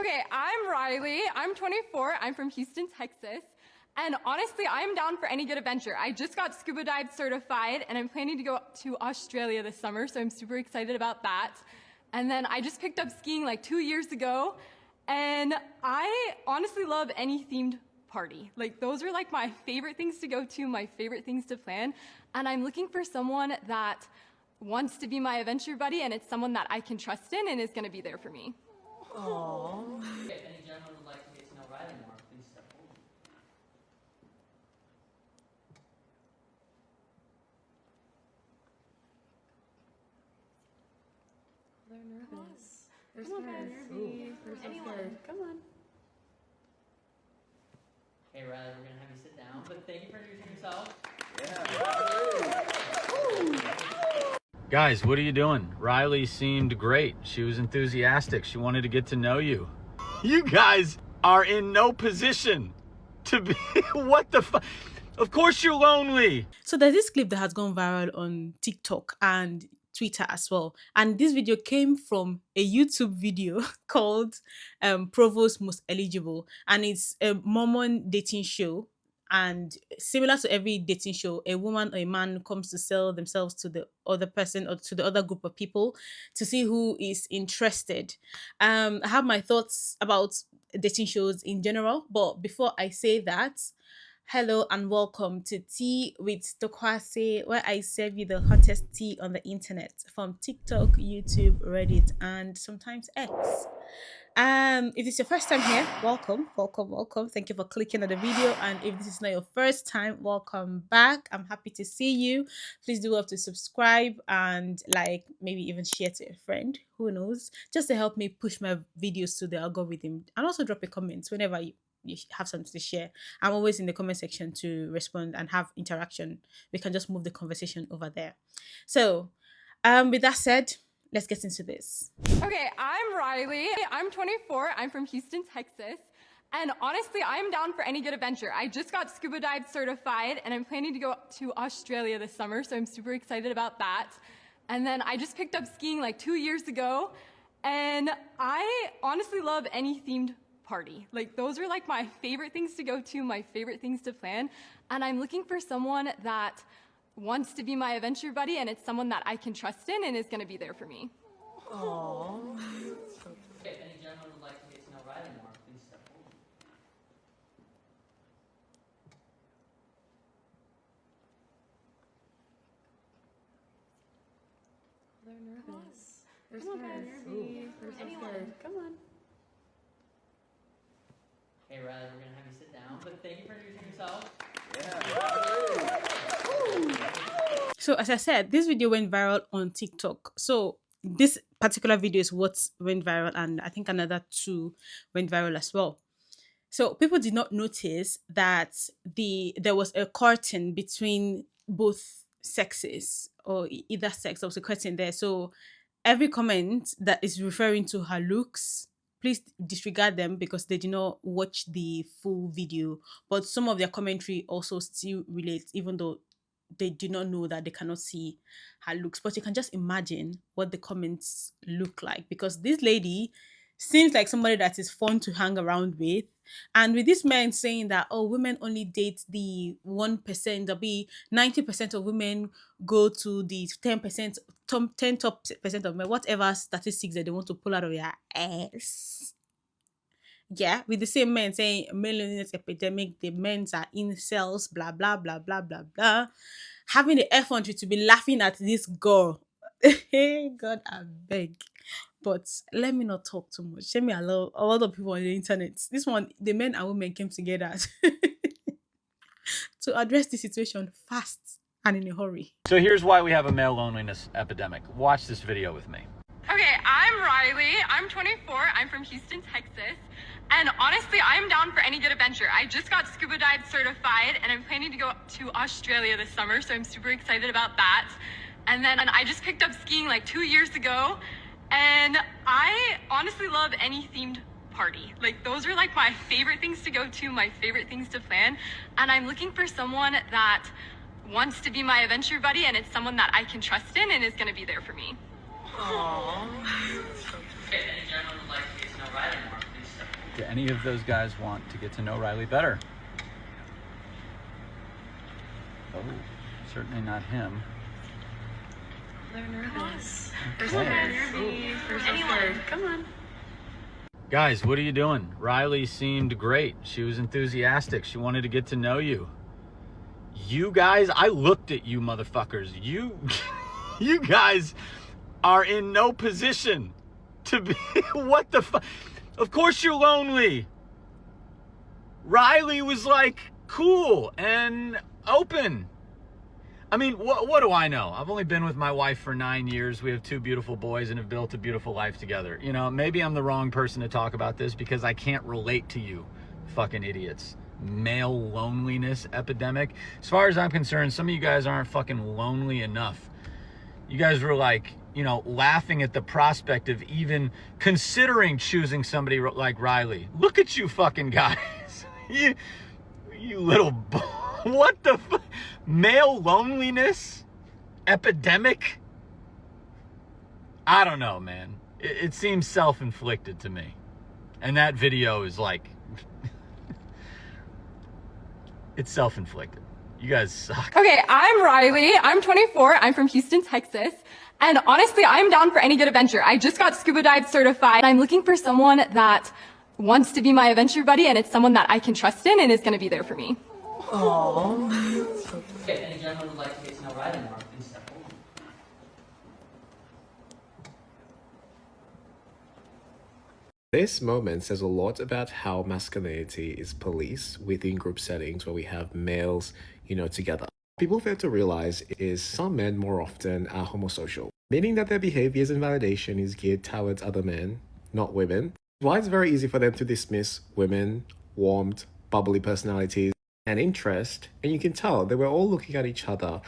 Okay, I'm Riley. I'm 24. I'm from Houston, Texas. And honestly, I'm down for any good adventure. I just got scuba dive certified and I'm planning to go to Australia this summer, so I'm super excited about that. And then I just picked up skiing like 2 years ago, and I honestly love any themed party. Like, those are like my favorite things to go to, my favorite things to plan. And I'm looking for someone that wants to be my adventure buddy, and it's someone that I can trust in and is gonna be there for me. Aww. If any gentleman would like to get to know Riley more, please step forward. They're nervous. They're Come on, scared. guys. They're so scared. Come on. Hey Riley, we're gonna have you sit down, but thank you for introducing yourself. Guys, what are you doing? Riley seemed great. She was enthusiastic. She wanted to get to know you. You guys are in no position to be, what the fuck? Of course you're lonely. So there's this clip that has gone viral on TikTok and Twitter as well. And this video came from a YouTube video called Provo'smosteligible. And it's a Mormon dating show. And similar to every dating show, a woman or a man comes to sell themselves to the other person or to the other group of people to see who is interested. I have my thoughts about dating shows in general, but before I say that, hello and welcome to Tea with Tokwase, where I serve you the hottest tea on the internet from TikTok, YouTube, Reddit, and sometimes X. If it's your first time here, welcome. Thank you for clicking on the video. And if this is not your first time, welcome back. I'm happy to see you. Please do have to subscribe and like, maybe even share to a friend, who knows, just to help me push my videos to the algorithm. And also drop a comment whenever you have something to share. I'm always in the comment section to respond and have interaction. We can just move the conversation over there. So with that said, let's get into this. Okay, I'm Riley. I'm 24. I'm from Houston, Texas. And honestly, I'm down for any good adventure. I just got scuba dive certified and I'm planning to go to Australia this summer, so I'm super excited about that. And then I just picked up skiing like 2 years ago, and I honestly love any themed party. Like, those are like my favorite things to go to, my favorite things to plan. And I'm looking for someone that wants to be my adventure buddy, and it's someone that I can trust in and is going to be there for me. Aww. If any gentleman would like to get to know Riley more, please step forward. They're nervous. They're Come on, scared. guys. They're so scared. Come on. Hey Riley, we're gonna have you sit down, but thank you for introducing yourself. So as I said, this video went viral on TikTok. So this particular video is what went viral, and I think another two went viral as well. So people did not notice that there was a curtain between both sexes, or either sex. There was a curtain there. So every comment that is referring to her looks, please disregard them because they did not watch the full video. But some of their commentary also still relates, even though they do not know that they cannot see her looks. But you can just imagine what the comments look like, because this lady seems like somebody that is fun to hang around with. And with this man saying that, oh, women only date the 1%, there'll be 90% of women go to the 10%, 10 top percent of men, whatever statistics that they want to pull out of your ass. Yeah, with the same men saying Malelonlinessepidemic, the men's are incels, blah, blah, blah, blah, blah, blah. Having the effrontery to be laughing at this girl. God, I beg. But let me not talk too much. Let me allow a lot of people on the internet. This one, the men and women came together to address the situation fast and in a hurry. So here's why we have a male loneliness epidemic. Watch this video with me. Okay, I'm Riley. I'm 24. I'm from Houston, Texas. And honestly, I'm down for any good adventure. I just got scuba dive certified and I'm planning to go to Australia this summer, so I'm super excited about that. And then I just picked up skiing like 2 years ago, and I honestly love any themed party. Like, those are like my favorite things to go to, my favorite things to plan. And I'm looking for someone that wants to be my adventure buddy, and it's someone that I can trust in and is going to be there for me. Aww. If any gentleman would like to get to know Riley more, please step Do any of those guys want to get to know Riley better? Oh, certainly not him. They're nervous. They're Okay. so nervy. They're so scared. Come on. Guys, what are you doing? Riley seemed great. She was enthusiastic. She wanted to get to know you. You guys, I looked at you motherfuckers. You guys are in no position to be, what the fuck? Of course you're lonely. Riley was like cool and open. I mean, what do I know? I've only been with my wife for 9 years. We have 2 beautiful boys and have built a beautiful life together. You know, maybe I'm the wrong person to talk about this because I can't relate to you fucking idiots. Male loneliness epidemic. As far as I'm concerned, some of you guys aren't fucking lonely enough. You guys were like, you know, laughing at the prospect of even considering choosing somebody like Riley. Look at you fucking guys. You little what the fuck? Male loneliness epidemic? I don't know, man. It seems self-inflicted to me. And that video is like, it's self-inflicted. You guys suck. Okay, I'm Riley. I'm 24. I'm from Houston, Texas. And honestly, I'm down for any good adventure. I just got scuba dive certified. I'm looking for someone that wants to be my adventure buddy, and it's someone that I can trust in and is going to be there for me. If any gentleman would like to get to know Riley more, please step forward. This moment says a lot about how masculinity is policed within group settings where we have males, together. People fail to realize is some men more often are homosocial, meaning that their behaviors and validation is geared towards other men, not women. Why it's very easy for them to dismiss women, warmth, bubbly personalities, and interest, and you can tell they were all looking at each other,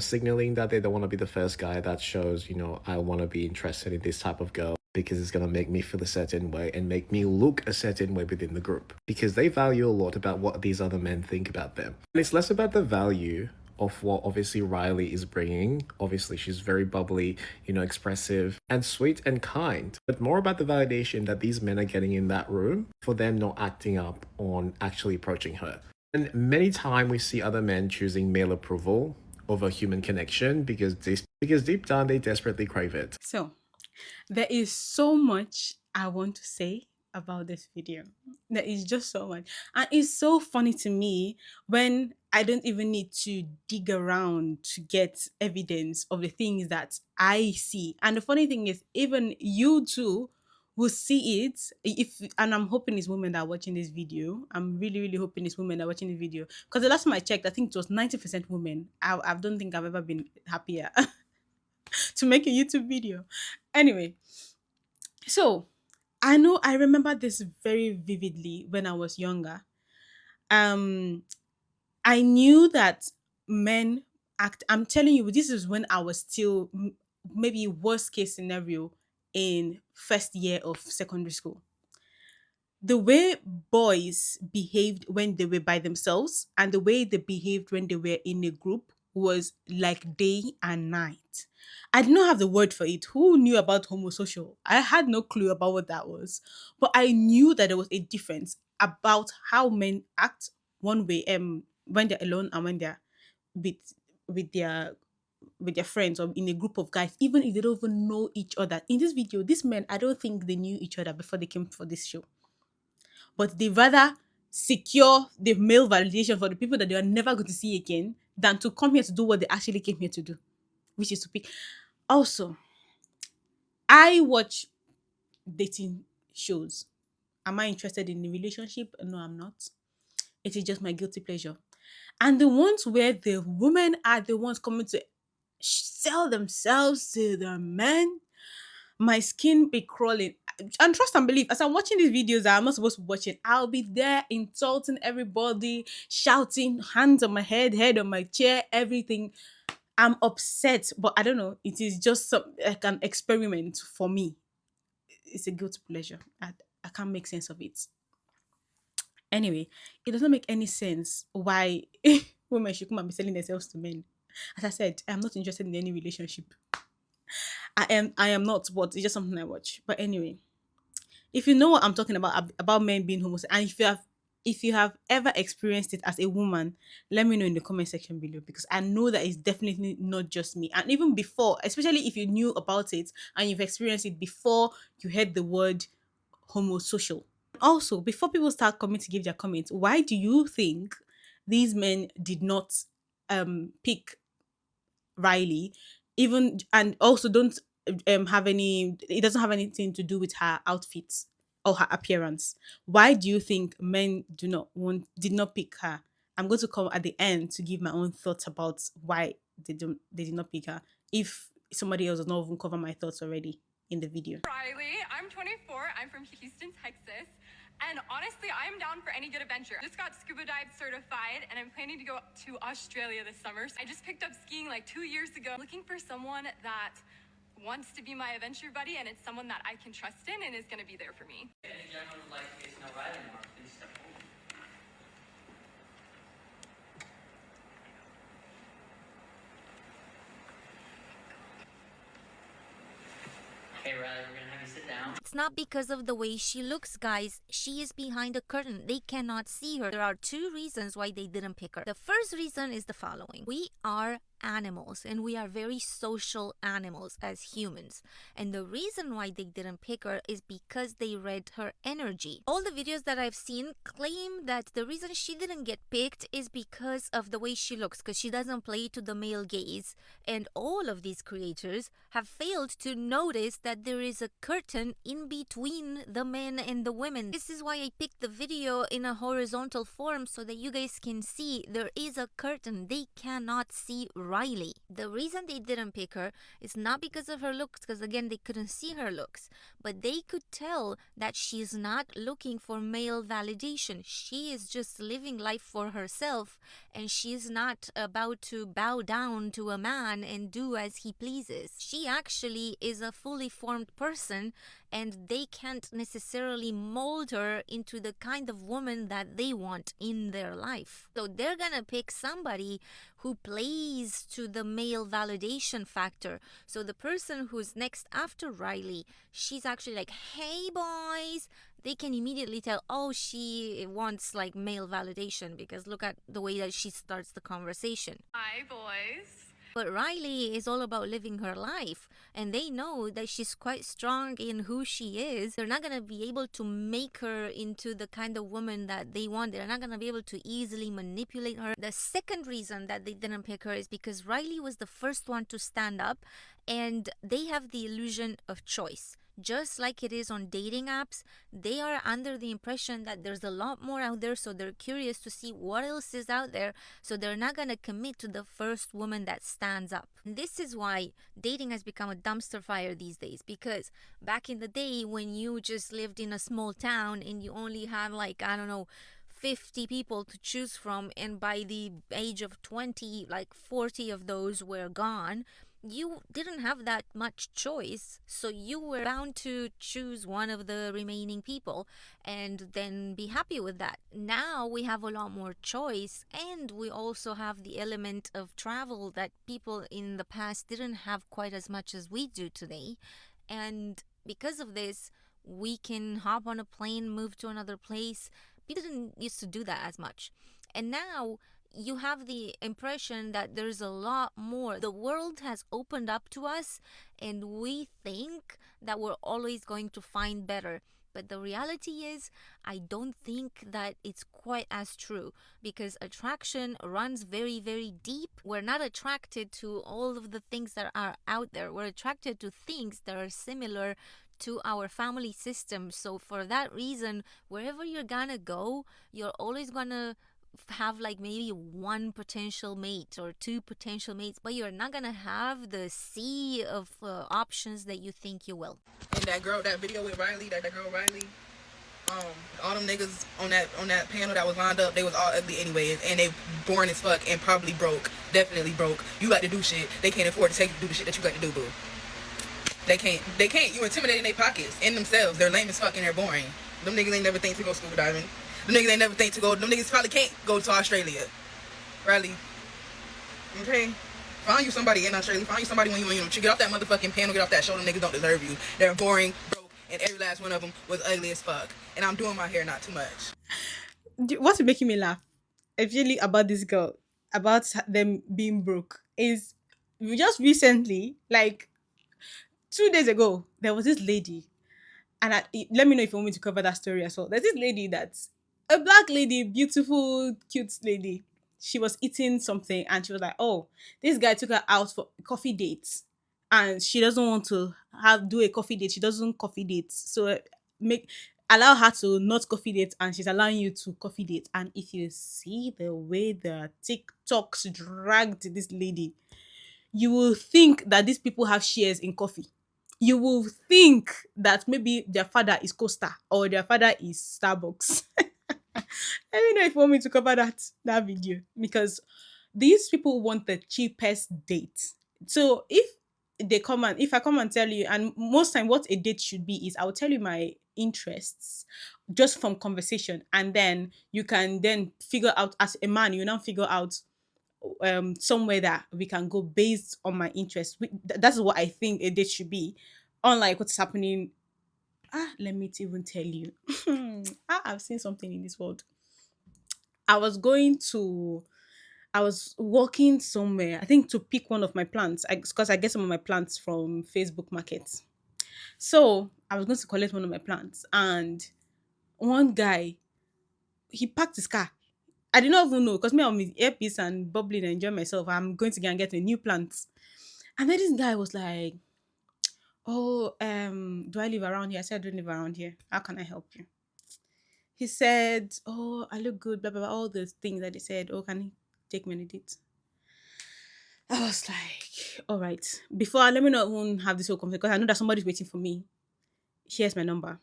signaling that they don't want to be the first guy that shows, I want to be interested in this type of girl because it's going to make me feel a certain way and make me look a certain way within the group, because they value a lot about what these other men think about them. And it's less about the value of what obviously Riley is bringing. Obviously she's very bubbly, expressive and sweet and kind, but more about the validation that these men are getting in that room for them not acting up on actually approaching her. And many times we see other men choosing male approval over human connection because deep down they desperately crave it. So, there is so much I want to say about this video. There is just so much. And it's so funny to me when I don't even need to dig around to get evidence of the things that I see. And the funny thing is, even you too will see it. And I'm hoping it's women that are watching this video. I'm really, really hoping it's women that are watching this video. Because the last time I checked, I think it was 90% women. I don't think I've ever been happier to make a YouTube video. Anyway, so I remember this very vividly when I was younger. I knew that men act. I'm telling you, this is when I was still maybe worst case scenario in first year of secondary school. The way boys behaved when they were by themselves and the way they behaved when they were in a group was like day and night. I did not have the word for it. Who knew about homosocial? I had no clue about what that was. But I knew that there was a difference about how men act one way when they're alone and when they're with with their friends or in a group of guys, even if they don't even know each other. In this video, these men, I don't think they knew each other before they came for this show. But they rather secure the male validation for the people that they are never going to see again than to come here to do what they actually came here to do, which is to pick. Also, I watch dating shows. Am I interested in a relationship? No, I'm not. It is just my guilty pleasure. And the ones where the women are the ones coming to sell themselves to the men, my skin be crawling. And trust and believe, as I'm watching these videos that I'm not supposed to be watching, I'll be there insulting everybody, shouting, hands on my head on my chair, everything. I'm upset, but I don't know. It is just like an experiment for me. It's a guilty pleasure. I can't make sense of it. Anyway, it doesn't make any sense why women should come and be selling themselves to men. As I said, I'm not interested in any relationship. I am not, but it's just something I watch. But anyway, If you know what I'm talking about men being homosexual, and if you have ever experienced it as a woman, let me know in the comment section below, because I know that it's definitely not just me. And even before, especially if you knew about it and you've experienced it before you heard the word homosocial. Also, before people start coming to give their comments, why do you think these men did not pick Riley, even, and also don't have any, it doesn't have anything to do with her outfits or her appearance. Why do you think men did not pick her? I'm going to come at the end to give my own thoughts about why they did not pick her, if somebody else does not even cover my thoughts already in the video. Riley, I'm 24, I'm from Houston, Texas, and honestly, I'm down for any good adventure. Just got scuba dive certified, and I'm planning to go to Australia this summer. I just picked up skiing like 2 years ago. Looking for someone that wants to be my adventure buddy, and it's someone that I can trust in and is gonna be there for me. Any gentleman would like to get to know Riley more, please step forward. Okay, Riley, we're gonna have you sit down. It's not because of the way she looks, guys. She is behind a curtain. They cannot see her. There are two reasons why they didn't pick her. The first reason is the following. We are animals, and we are very social animals as humans. And the reason why they didn't pick her is because they read her energy. All the videos that I've seen claim that the reason she didn't get picked is because of the way she looks, because she doesn't play to the male gaze. And all of these creators have failed to notice that there is a curtain in between the men and the women. This is why I picked the video in a horizontal form, so that you guys can see there is a curtain. They cannot see Riley. The reason they didn't pick her is not because of her looks, because again, they couldn't see her looks, but they could tell that she's not looking for male validation. She is just living life for herself, and she's not about to bow down to a man and do as he pleases. She actually is a fully formed person, and they can't necessarily mold her into the kind of woman that they want in their life. So they're gonna pick somebody who plays to the male validation factor. So the person who's next after Riley, she's actually like, hey boys. They can immediately tell, oh, she wants like male validation, because look at the way that she starts the conversation. Hi, boys. But Riley is all about living her life, and they know that she's quite strong in who she is. They're not going to be able to make her into the kind of woman that they want. They're not going to be able to easily manipulate her. The second reason that they didn't pick her is because Riley was the first one to stand up, and they have the illusion of choice. Just like it is on dating apps, they are under the impression that there's a lot more out there, so they're curious to see what else is out there, so they're not going to commit to the first woman that stands up. This is why dating has become a dumpster fire these days, because back in the day when you just lived in a small town and you only had like, I don't know, 50 people to choose from, and by the age of 20, like 40 of those were gone, you didn't have that much choice, so you were bound to choose one of the remaining people and then be happy with that. Now we have a lot more choice, and we also have the element of travel that people in the past didn't have quite as much as we do today. And because of this, we can hop on a plane, move to another place. People didn't used to do that as much. And now you have the impression that there's a lot more. The world has opened up to us, and we think that we're always going to find better. But the reality is, I don't think that it's quite as true, because attraction runs very, very deep. We're not attracted to all of the things that are out there. We're attracted to things that are similar to our family system. So for that reason, wherever you're gonna go, you're always gonna have like maybe one potential mate or two potential mates, but you're not gonna have the sea of options that you think you will. And that video with Riley, that girl Riley, all them niggas on that panel that was lined up, they was all ugly anyway, and they boring as fuck and probably broke, definitely broke. You like to do shit, they can't afford to do the shit that you like to do, boo. They can't. You intimidating their pockets and themselves. They're lame as fuck and they're boring. Them niggas ain't never think to go scuba diving. Them niggas ain't never think to go. Them niggas probably can't go to Australia. Riley. Okay? Find you somebody in Australia. Find you somebody when you get off that motherfucking panel, get off that show. Them niggas don't deserve you. They're boring, broke, and every last one of them was ugly as fuck. And I'm doing my hair not too much. What's making me laugh, especially about this girl, about them being broke, is just recently, like 2 days ago, there was this lady, and let me know if you want me to cover that story as well. There's this lady that's a black lady, beautiful, cute lady. She was eating something, and she was like, "Oh, this guy took her out for coffee dates, and she doesn't want to do a coffee date. She doesn't coffee date, so make allow her to not coffee date, and she's allowing you to coffee date." And if you see the way the TikToks dragged this lady, you will think that these people have shares in coffee. You will think that maybe their father is Costa or their father is Starbucks. Let me know if you want me to cover that video, because these people want the cheapest date. So if I come and tell you, and most time what a date should be is I'll tell you my interests just from conversation, and then you can then figure out, as a man, you now figure out somewhere that we can go based on my interests. That's what I think a date should be, unlike what's happening. Let me even tell you. I've seen something in this world. I was walking somewhere, I think to pick one of my plants, because I get some of my plants from Facebook Market. So I was going to collect one of my plants, and one guy, he parked his car. I did not even know, because me, I'm with earpiece and bubbling and enjoying myself. I'm going to go and get a new plant. And then this guy was like, "Oh, do I live around here?" I said, "I don't live around here. How can I help you?" He said, "Oh, I look good, blah, blah, blah," all those things that he said. "Oh, can he take me on a date?" I was like, all right. Before, let me not even have this whole conversation, because I know that somebody's waiting for me. Here's my number.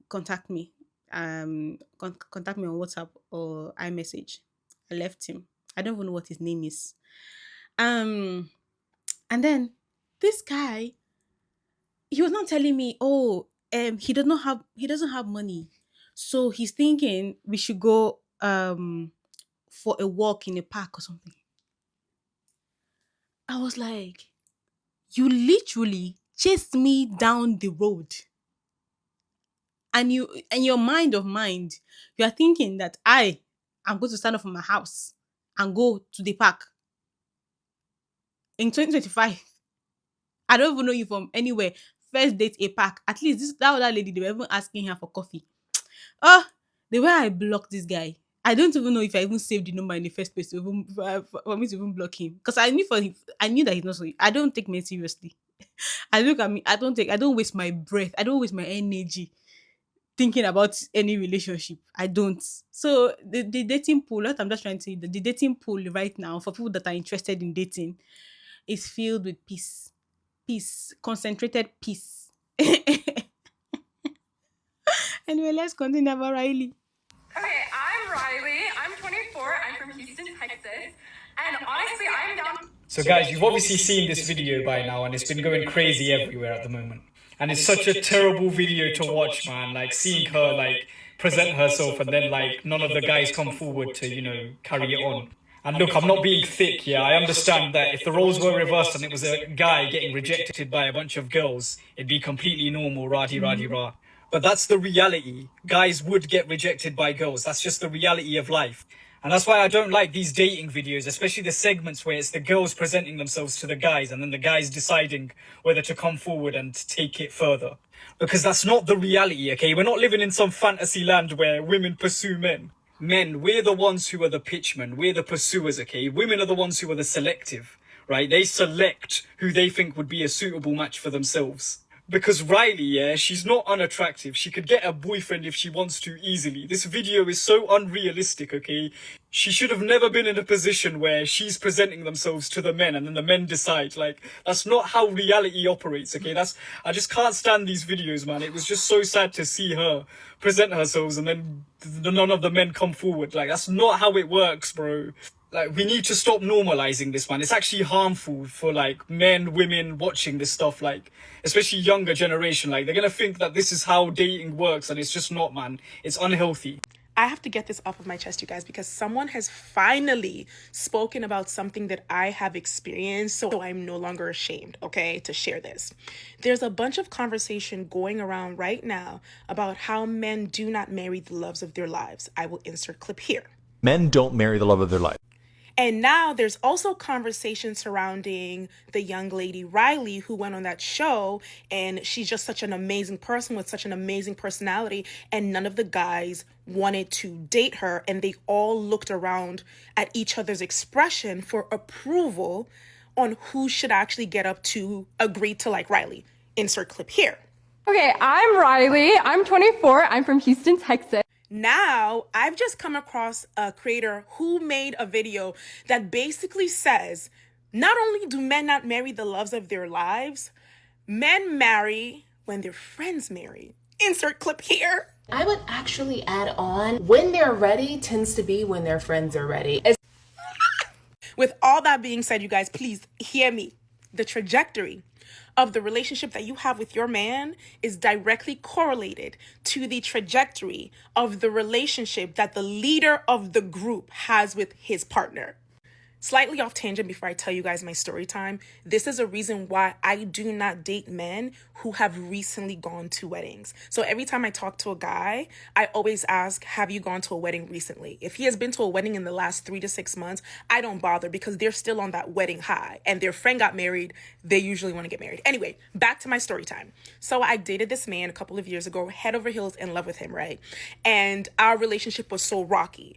Contact me. Contact me on WhatsApp or iMessage. I left him. I don't even know what his name is. And then this guy, he was not telling me, "Oh, he doesn't have money, so he's thinking we should go for a walk in a park or something." I was like, you literally chased me down the road, and you, in your mind of mind, you are thinking that I'm going to stand up from my house and go to the park in 2025. I don't even know you from anywhere. First date a park. At least that other lady, they were even asking her for coffee. The way I blocked this guy, I don't even know if I even saved the number in the first place to even, for me to even block him. Because I knew that he's not so. I don't take men seriously. I look at me. I don't waste my breath. I don't waste my energy thinking about any relationship. I don't. So the dating pool, what I'm just trying to say, the dating pool right now for people that are interested in dating is filled with peace. Peace. Concentrated peace. Anyway, let's continue about Riley. Okay, I'm Riley. I'm 24. I'm from Houston, Texas. And honestly, I'm down. So guys, you've obviously seen this video by now, and it's been going crazy everywhere at the moment. And it's such a terrible video to watch, man. Like seeing her like present herself, and then like none of the guys come forward to, you know, carry it on. And look, I'm not being thick, yeah. I understand that if the roles were reversed and it was a guy getting rejected by a bunch of girls, it'd be completely normal, rah-de-rah-de-rah. But that's the reality. Guys would get rejected by girls. That's just the reality of life. And that's why I don't like these dating videos, especially the segments where it's the girls presenting themselves to the guys and then the guys deciding whether to come forward and take it further. Because that's not the reality, okay? We're not living in some fantasy land where women pursue men. Men, we're the ones who are the pitchmen. We're the pursuers, okay? Women are the ones who are the selective, right? They select who they think would be a suitable match for themselves. Because Riley, yeah, she's not unattractive. She could get a boyfriend if she wants to easily. This video is so unrealistic, okay? She should have never been in a position where she's presenting themselves to the men and then the men decide. Like, that's not how reality operates, okay? I just can't stand these videos, man. It was just so sad to see her present herself and then none of the men come forward. Like, that's not how it works, bro. Like, we need to stop normalizing this, man. It's actually harmful for, like, men, women watching this stuff, like, especially younger generation. Like, they're gonna think that this is how dating works, and it's just not, man. It's unhealthy. I have to get this off of my chest, you guys, because someone has finally spoken about something that I have experienced, so I'm no longer ashamed, okay, to share this. There's a bunch of conversation going around right now about how men do not marry the loves of their lives. I will insert clip here. Men don't marry the love of their life. And now there's also conversation surrounding the young lady Riley who went on that show, and she's just such an amazing person with such an amazing personality, and none of the guys wanted to date her, and they all looked around at each other's expression for approval on who should actually get up to agree to like Riley. Insert clip here. Okay, I'm Riley. I'm 24. I'm from Houston, Texas. Now, I've just come across a creator who made a video that basically says, not only do men not marry the loves of their lives, men marry when their friends marry. Insert clip here. I would actually add on, when they're ready tends to be when their friends are ready. With all that being said, you guys, please hear me. The trajectory of the relationship that you have with your man is directly correlated to the trajectory of the relationship that the leader of the group has with his partner. Slightly off tangent before I tell you guys my story time, this is a reason why I do not date men who have recently gone to weddings. So every time I talk to a guy, I always ask, have you gone to a wedding recently? If he has been to a wedding in the last 3 to 6 months, I don't bother because they're still on that wedding high and their friend got married. They usually want to get married. Anyway, back to my story time. So I dated this man a couple of years ago, head over heels in love with him, right? And our relationship was so rocky.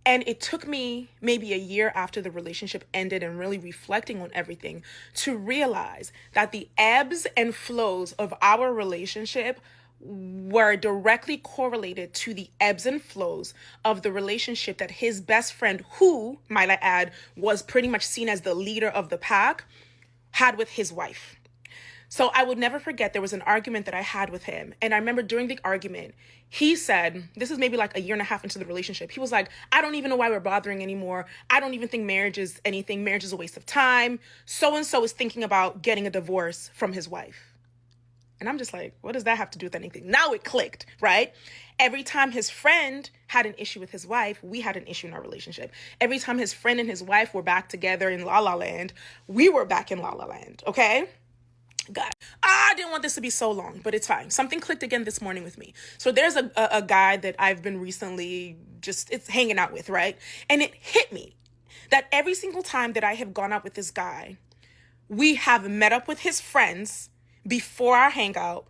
And it took me maybe a year after the relationship ended and really reflecting on everything to realize that the ebbs and flows of our relationship were directly correlated to the ebbs and flows of the relationship that his best friend, who, might I add, was pretty much seen as the leader of the pack, had with his wife. So I would never forget, there was an argument that I had with him. And I remember during the argument, he said, this is maybe like a year and a half into the relationship. He was like, I don't even know why we're bothering anymore. I don't even think marriage is anything. Marriage is a waste of time. So-and-so is thinking about getting a divorce from his wife. And I'm just like, what does that have to do with anything? Now it clicked, right? Every time his friend had an issue with his wife, we had an issue in our relationship. Every time his friend and his wife were back together in La La Land, we were back in La La Land, okay? God, I didn't want this to be so long, but it's fine. Something clicked again this morning with me. So there's a guy that I've been recently it's hanging out with, right? And it hit me that every single time that I have gone out with this guy, we have met up with his friends before our hangout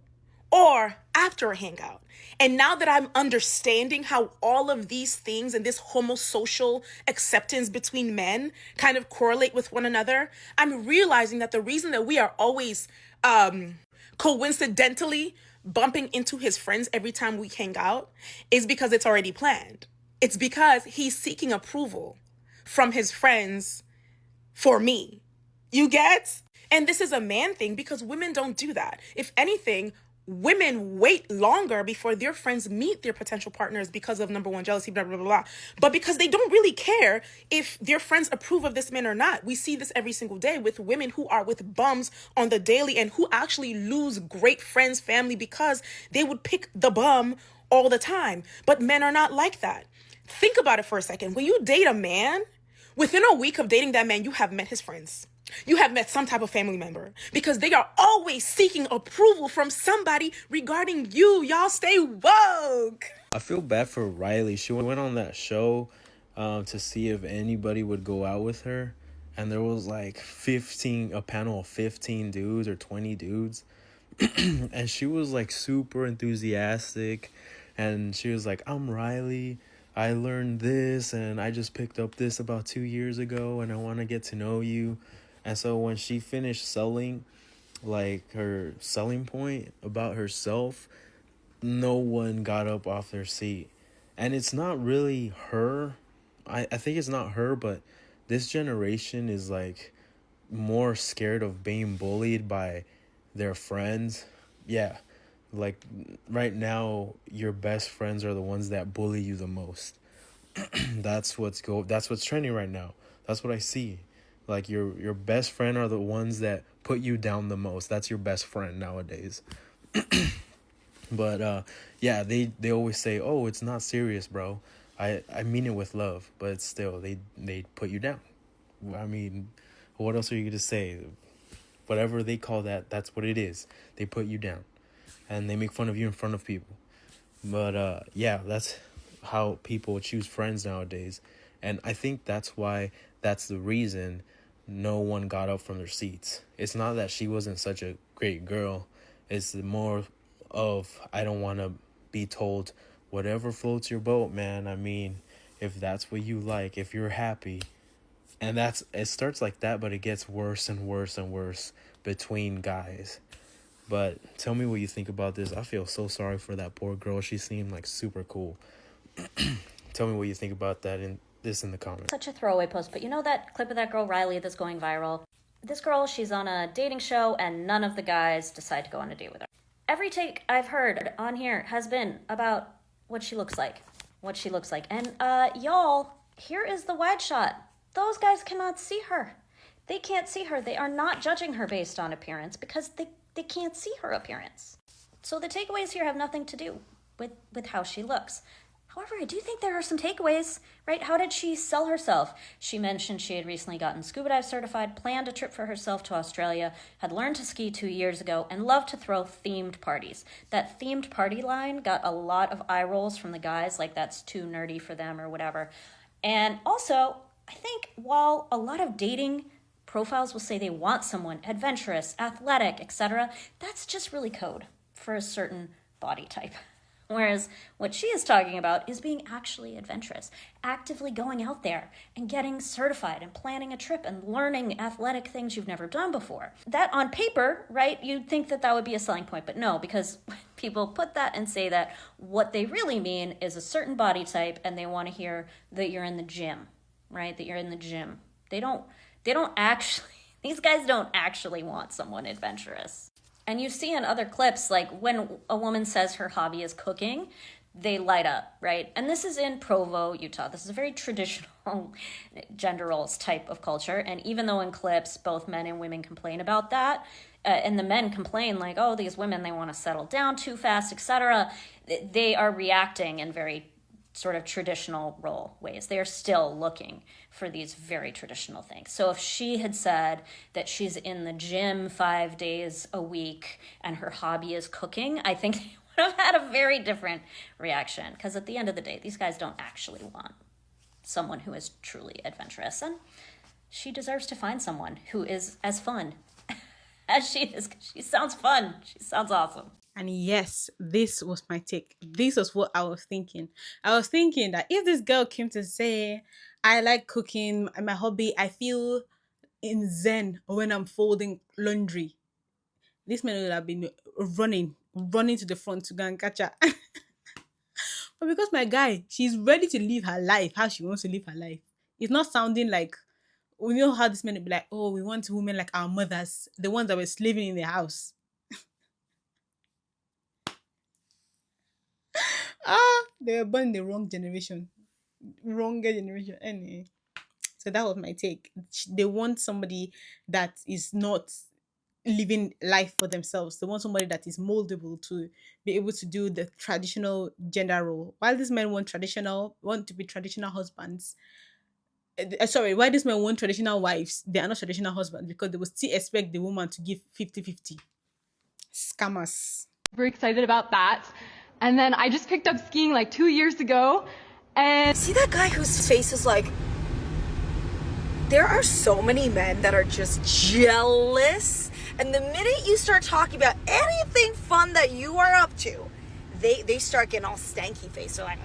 or after a hangout. And now that I'm understanding how all of these things and this homosocial acceptance between men kind of correlate with one another, I'm realizing that the reason that we are always coincidentally bumping into his friends every time we hang out is because it's already planned. It's because he's seeking approval from his friends for me. You get? And this is a man thing because women don't do that. If anything, women wait longer before their friends meet their potential partners because of, number one, jealousy, blah, blah, blah, blah. But because they don't really care if their friends approve of this man or not. We see this every single day with women who are with bums on the daily and who actually lose great friends, family, because they would pick the bum all the time. But men are not like that. Think about it for a second. When you date a man, within a week of dating that man, you have met his friends. You have met some type of family member because they are always seeking approval from somebody regarding you. Y'all stay woke. I feel bad for Riley. She went on that show to see if anybody would go out with her. And there was like a panel of 15 dudes or 20 dudes. And she was like super enthusiastic. And she was like, I'm Riley. I learned this and I just picked up this about 2 years ago and I want to get to know you. And so when she finished selling, like, her selling point about herself, no one got up off their seat. And it's not really her. I think it's not her, but this generation is, like, more scared of being bullied by their friends. Yeah, like, right now, your best friends are the ones that bully you the most. That's what's trending right now. That's what I see. Like, your best friend are the ones that put you down the most. That's your best friend nowadays. But yeah, they always say, oh, it's not serious, bro. I mean it with love, but still they put you down. I mean, what else are you gonna say? Whatever they call that, that's what it is. They put you down, and they make fun of you in front of people. But yeah, that's how people choose friends nowadays, and I think that's the reason no one got up from their seats. It's not that she wasn't such a great girl. It's more of, I don't want to be told whatever floats your boat, man. I mean, if that's what you like, if you're happy. And it starts like that, but it gets worse and worse and worse between guys. But tell me what you think about this. I feel so sorry for that poor girl. She seemed like super cool. Tell me what you think about that in the comments. Such a throwaway post, but you know that clip of that girl Riley that's going viral? This girl, she's on a dating show and none of the guys decide to go on a date with her. Every take I've heard on here has been about what she looks like. And y'all, here is the wide shot. Those guys cannot see her. They can't see her. They are not judging her based on appearance because they can't see her appearance. So the takeaways here have nothing to do with how she looks. However, I do think there are some takeaways, right? How did she sell herself? She mentioned she had recently gotten scuba dive certified, planned a trip for herself to Australia, had learned to ski 2 years ago, and loved to throw themed parties. That themed party line got a lot of eye rolls from the guys, like that's too nerdy for them or whatever. And also, I think while a lot of dating profiles will say they want someone adventurous, athletic, etc., that's just really code for a certain body type. Whereas what she is talking about is being actually adventurous, actively going out there and getting certified and planning a trip and learning athletic things you've never done before. That on paper, right, you'd think that would be a selling point, but no, because people put that and say that what they really mean is a certain body type and they want to hear that you're in the gym, right, that you're in the gym. They don't actually, these guys don't actually want someone adventurous. And you see in other clips, like when a woman says her hobby is cooking, they light up, right? And this is in Provo, Utah. This is a very traditional gender roles type of culture. And even though in clips, both men and women complain about that, and the men complain like, oh, these women, they want to settle down too fast, etc., they are reacting in very sort of traditional role ways. They are still looking for these very traditional things. So if she had said that she's in the gym 5 days a week and her hobby is cooking, I think they would have had a very different reaction. Because at the end of the day, these guys don't actually want someone who is truly adventurous. And she deserves to find someone who is as fun as she is. She sounds fun. She sounds awesome. And yes, this was my take. This was what I was thinking. I was thinking that if this girl came to say, I like cooking, my hobby, I feel in zen when I'm folding laundry, this man would have been running to the front to go and catch her. But because my guy, she's ready to live her life how she wants to live her life. It's not sounding like, we know how this man would be like, oh, we want women like our mothers, the ones that were slaving in the house. They were born in the wrong generation. Wronger generation. Anyway. So that was my take. They want somebody that is not living life for themselves. They want somebody that is moldable to be able to do the traditional gender role. While these men want to be traditional husbands. Why these men want traditional wives, they are not traditional husbands because they will still expect the woman to give 50-50. Scammers. Super excited about that. And then I just picked up skiing like 2 years ago, and see that guy whose face is like, there are so many men that are just jealous, and the minute you start talking about anything fun that you are up to, they start getting all stanky face. They're like,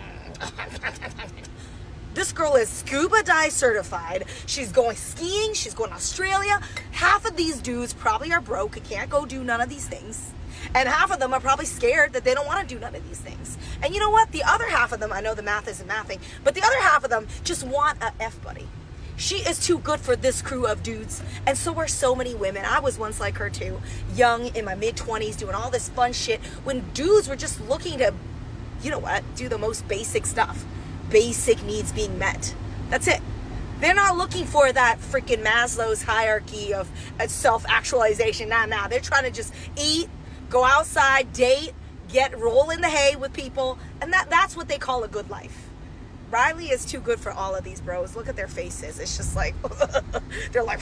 this girl is scuba dive certified, she's going skiing, she's going to Australia. Half of these dudes probably are broke and can't go do none of these things. And half of them are probably scared that they don't want to do none of these things. And you know what? The other half of them, I know the math isn't mathing, but the other half of them just want a F-buddy. She is too good for this crew of dudes. And so are so many women. I was once like her too. Young, in my mid-20s, doing all this fun shit when dudes were just looking to, you know what, do the most basic stuff. Basic needs being met. That's it. They're not looking for that freaking Maslow's hierarchy of self-actualization. Nah. They're trying to just eat, go outside, date, roll in the hay with people, and that's what they call a good life. Riley is too good for all of these bros. Look at their faces. It's just like they're like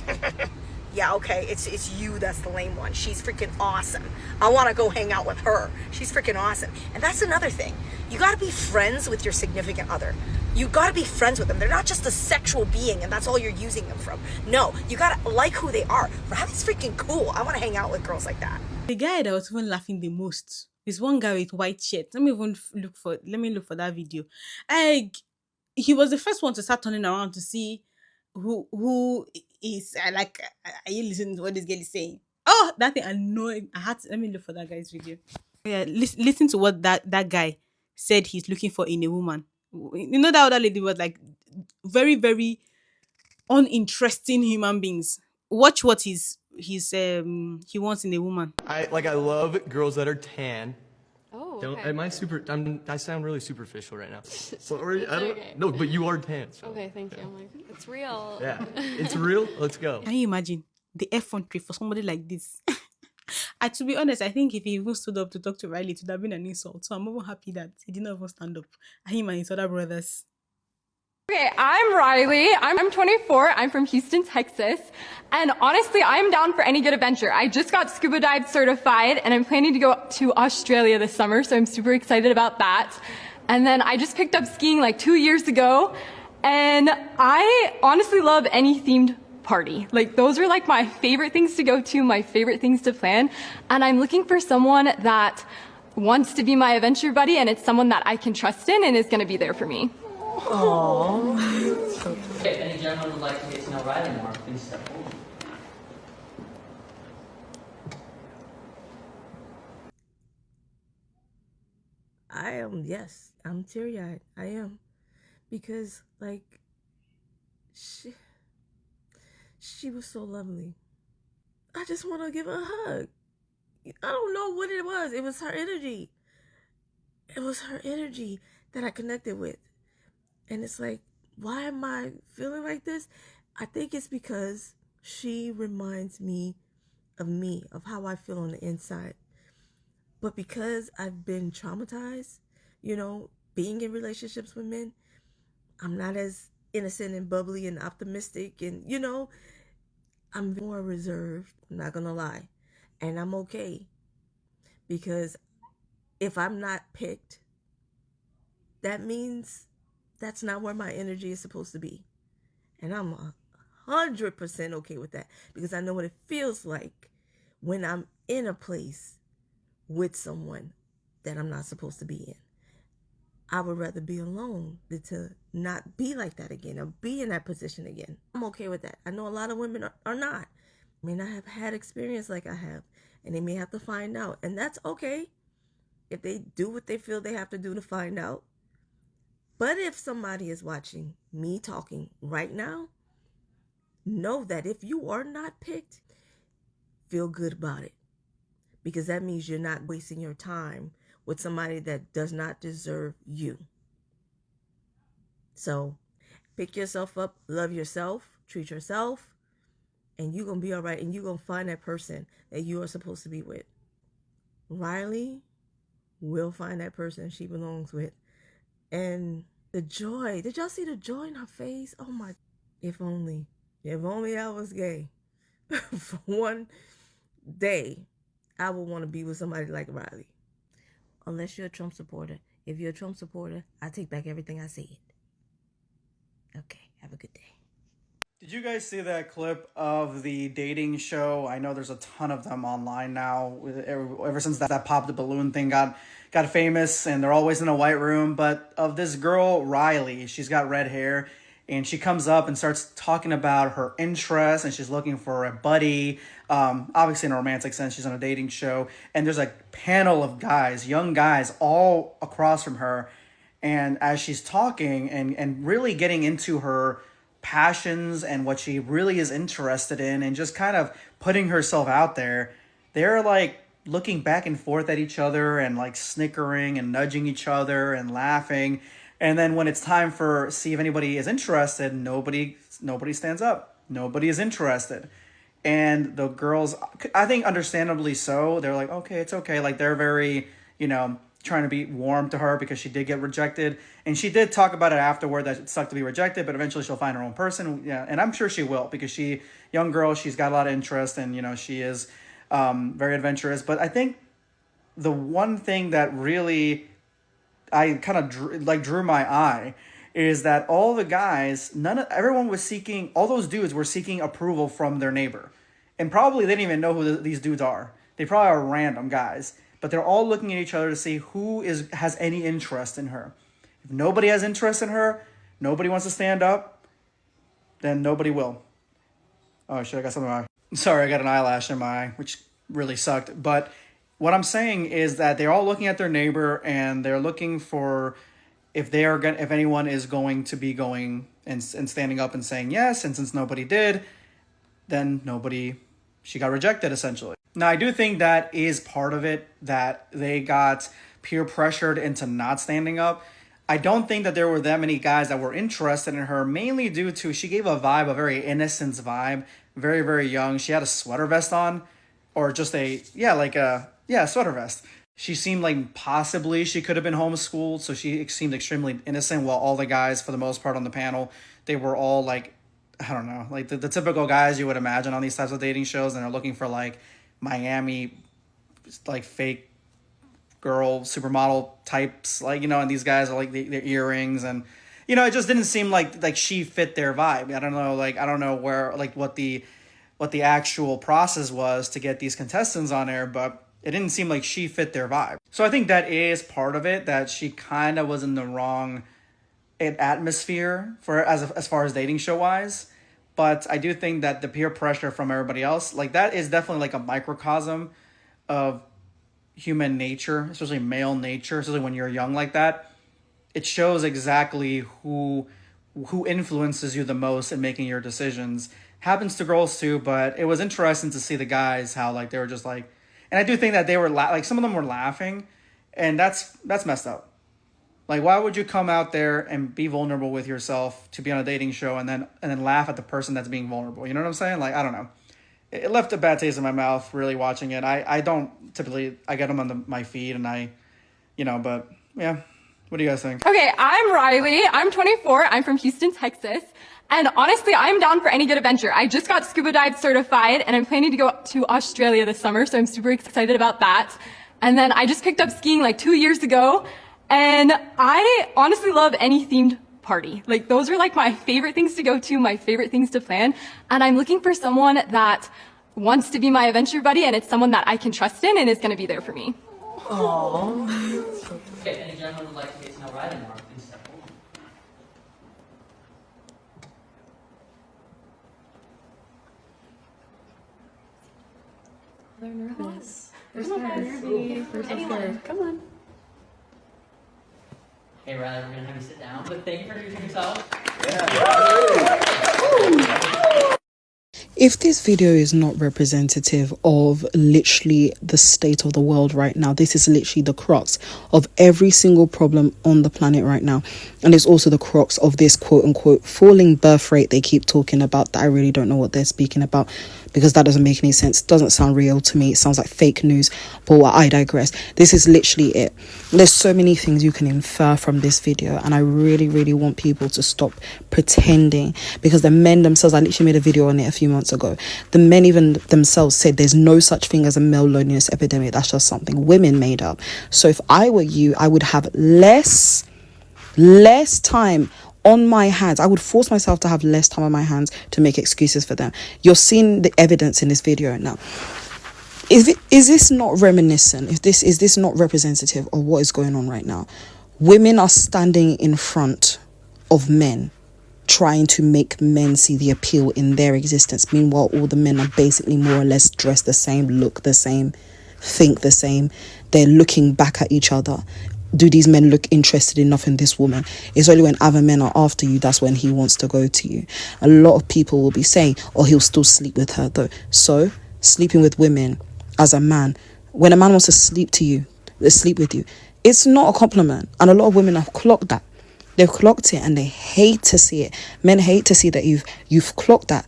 yeah, okay, it's you that's the lame one. She's freaking awesome. I want to go hang out with her. She's freaking awesome. And that's another thing. You got to be friends with your significant other. You got to be friends with them. They're not just a sexual being and that's all you're using them from. No, you got to like who they are. Riley's freaking cool. I want to hang out with girls like that. The guy that was even laughing the most is one guy with white shirt. Let me look for that video. He was the first one to start turning around to see who is like, are you listening to what this girl is saying? Oh, that thing annoying. Let me look for that guy's video. Yeah, listen to what that guy said he's looking for in a woman. You know, that other lady was like very, very uninteresting human beings. Watch what he wants in a woman. I love girls that are tan. Oh, Don't okay. am I super? I sound really superficial right now. Sorry, It's I don't. okay. No, but you are tan. So. Okay, thank you. I'm like, it's real. Yeah, it's real. Let's go. Can you imagine the effrontery for somebody like this? And to be honest, I think if he even stood up to talk to Riley, it would have been an insult. So I'm even happy that he didn't even stand up. Him and his other brothers. Okay, I'm Riley. I'm 24. I'm from Houston, Texas. And honestly, I'm down for any good adventure. I just got scuba dive certified and I'm planning to go to Australia this summer, so I'm super excited about that. And then I just picked up skiing like 2 years ago, and I honestly love any themed party. Like, those are like my favorite things to go to, my favorite things to plan. And I'm looking for someone that wants to be my adventure buddy, and it's someone that I can trust in and is going to be there for me. Aww. If any gentleman would like to get to know Riley more, please step forward. Yes, I'm teary-eyed. I am. Because, like, she was so lovely. I just want to give her a hug. I don't know what it was. It was her energy. It was her energy that I connected with. And it's like, why am I feeling like this? I think it's because she reminds me, of how I feel on the inside. But because I've been traumatized, being in relationships with men, I'm not as innocent and bubbly and optimistic. And, I'm more reserved, I'm not going to lie. And I'm okay. Because if I'm not picked, that means that's not where my energy is supposed to be. And I'm 100% okay with that, because I know what it feels like when I'm in a place with someone that I'm not supposed to be in. I would rather be alone than to not be like that again, or be in that position again. I'm okay with that. I know a lot of women are not. I mean, I have had experience like I have, and they may have to find out. And that's okay if they do what they feel they have to do to find out. But if somebody is watching me talking right now, know that if you are not picked, feel good about it. Because that means you're not wasting your time with somebody that does not deserve you. So pick yourself up, love yourself, treat yourself, and you're going to be all right. And you're going to find that person that you are supposed to be with. Riley will find that person she belongs with. And the joy, did y'all see the joy in her face? Oh my, if only I was gay. For one day, I would want to be with somebody like Riley. Unless you're a Trump supporter. If you're a Trump supporter, I take back everything I said. Okay, have a good day. Did you guys see that clip of the dating show? I know there's a ton of them online now. Ever since that pop the balloon thing got famous, and they're always in a white room. But of this girl, Riley, she's got red hair, and she comes up and starts talking about her interests, and she's looking for a buddy. Obviously in a romantic sense, she's on a dating show, and there's a panel of guys, young guys, all across from her. And as she's talking and really getting into her passions and what she really is interested in, and just kind of putting herself out there, they're like looking back and forth at each other and like snickering and nudging each other and laughing. And then when it's time for see if anybody is interested, nobody stands up. Nobody is interested. And the girls, I think understandably so, they're like, okay, it's okay. Like they're very, trying to be warm to her because she did get rejected. And she did talk about it afterward that it sucked to be rejected, but eventually she'll find her own person. Yeah, and I'm sure she will because young girl, she's got a lot of interest and, you know, she is very adventurous. But I think the one thing that really I kind of drew my eye is that all the guys, everyone was seeking, all those dudes were seeking approval from their neighbor. And probably they didn't even know who these dudes are. They probably are random guys. But they're all looking at each other to see who has any interest in her. If nobody has interest in her, nobody wants to stand up, then nobody will. Oh shit, I got something in my eye. Sorry, I got an eyelash in my eye, which really sucked. But what I'm saying is that they're all looking at their neighbor and they're looking for if anyone is going to be going and standing up and saying yes. And since nobody did, then she got rejected essentially. Now, I do think that is part of it, that they got peer pressured into not standing up. I don't think that there were that many guys that were interested in her, mainly due to she gave a very innocent vibe, very, very young. She had a sweater vest on, or just a sweater vest. She seemed like possibly she could have been homeschooled, so she seemed extremely innocent, while all the guys, for the most part on the panel, they were all like, I don't know, like the typical guys you would imagine on these types of dating shows, and they're looking for like Miami, like fake girl supermodel types, like, you know, and these guys are like their earrings, and, you know, it just didn't seem like she fit their vibe. I don't know where, like, what the actual process was to get these contestants on air, but it didn't seem like she fit their vibe. So I think that is part of it, that she kind of was in the wrong atmosphere as far as dating show wise. But I do think that the peer pressure from everybody else, like, that is definitely like a microcosm of human nature, especially male nature, especially when you're young like that. It shows exactly who influences you the most in making your decisions. Happens to girls too, but it was interesting to see the guys, how like they were just like, and I do think that they were like some of them were laughing, and that's messed up. Like, why would you come out there and be vulnerable with yourself to be on a dating show and then laugh at the person that's being vulnerable? You know what I'm saying? Like, I don't know. It left a bad taste in my mouth really watching it. I don't typically, I get them on my feed and but yeah. What do you guys think? Okay, I'm Riley. I'm 24. I'm from Houston, Texas. And honestly, I'm down for any good adventure. I just got scuba dive certified and I'm planning to go to Australia this summer, so I'm super excited about that. And then I just picked up skiing like 2 years ago, and I honestly love any themed party. Like, those are like my favorite things to go to, my favorite things to plan. And I'm looking for someone that wants to be my adventure buddy, and it's someone that I can trust in and is going to be there for me. Aww. Okay, any gentlemen would like to get to know Riley more, please step forward. They're nervous. Come on. Anyone, come on. Hey Riley, we're gonna have you sit down, but thank you for introducing yourself. If this video is not representative of literally the state of the world right now, this is literally the crux of every single problem on the planet right now. And it's also the crux of this quote unquote falling birth rate they keep talking about, that I really don't know what they're speaking about, because that doesn't make any sense. It doesn't sound real to me. It sounds like fake news, but I digress. This is literally it. There's so many things you can infer from this video, and I really, really want people to stop pretending, because the men themselves, I literally made a video on it a few months ago. The men even themselves said there's no such thing as a male loneliness epidemic. That's just something women made up. So if I were you, I would have less time on my hands. I would force myself to have less time on my hands to make excuses for them. You're seeing the evidence in this video now. Is this not reminiscent? Is this not representative of what is going on right now? Women are standing in front of men, trying to make men see the appeal in their existence. Meanwhile, all the men are basically more or less dressed the same, look the same, think the same. They're looking back at each other. Do these men look interested enough in this woman? It's only when other men are after you, that's when he wants to go to you. A lot of people will be saying, oh, he'll still sleep with her though. So, sleeping with women as a man, when a man wants to sleep with you, it's not a compliment. And a lot of women have clocked that. They've clocked it and they hate to see it. Men hate to see that you've clocked that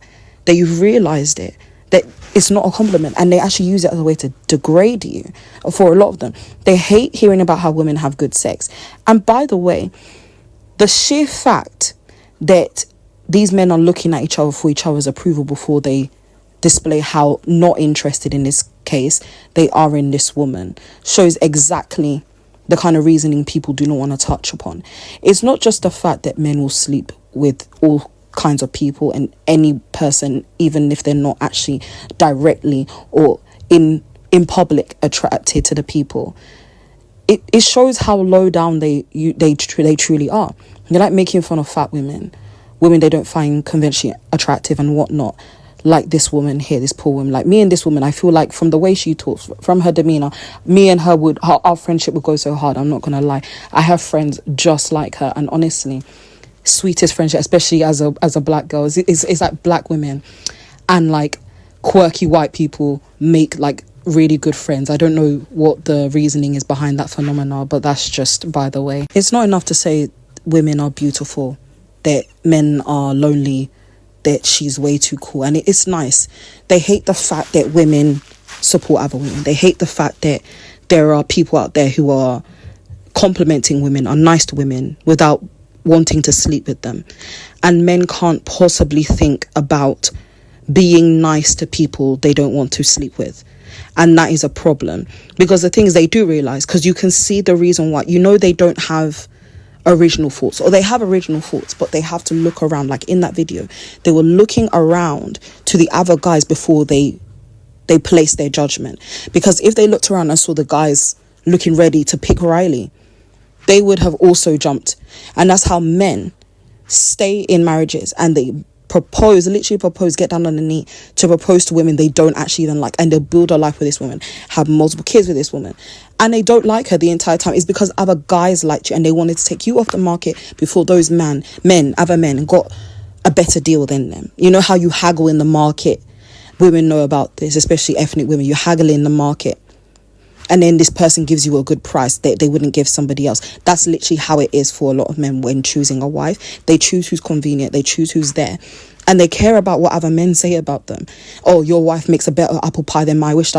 you've realized it. that it's not a compliment, and they actually use it as a way to degrade you. For a lot of them, they hate hearing about how women have good sex. And by the way, the sheer fact that these men are looking at each other for each other's approval before they display how not interested in this case they are in this woman shows exactly the kind of reasoning people do not want to touch upon. It's not just the fact that men will sleep with all kinds of people and any person, even if they're not actually directly or in public attracted to the people. It shows how low down they truly are. They like making fun of fat women they don't find conventionally attractive and whatnot. Like this woman here, this poor woman, like me and this woman, I feel like from the way she talks, from her demeanor, me and her our friendship would go so hard. I'm not gonna lie. I have friends just like her, and honestly, sweetest friendship, especially as a black girl, is like black women and like quirky white people make like really good friends. I don't know what the reasoning is behind that phenomena, but that's just by the way. It's not enough to say women are beautiful, that men are lonely, that she's way too cool, and it's nice. They hate the fact that women support other women. They hate the fact that there are people out there who are complimenting women, are nice to women without wanting to sleep with them. And men can't possibly think about being nice to people they don't want to sleep with. And that is a problem, because the things they do realize, because you can see the reason why, they don't have original thoughts, or they have original thoughts, but they have to look around. Like in that video, they were looking around to the other guys before they placed their judgment, because if they looked around and saw the guys looking ready to pick Riley, they would have also jumped. And that's how men stay in marriages, and they literally propose, get down on the knee to propose to women they don't actually even like, and they'll build a life with this woman, have multiple kids with this woman, and they don't like her the entire time. It's because other guys liked you and they wanted to take you off the market before those other men got a better deal than them. You know how you haggle in the market? Women know about this, especially ethnic women. You haggle in the market, and then this person gives you a good price that they wouldn't give somebody else. That's literally how it is for a lot of men when choosing a wife. They choose who's convenient, they choose who's there, and they care about what other men say about them. Oh, your wife makes a better apple pie than mine. I wish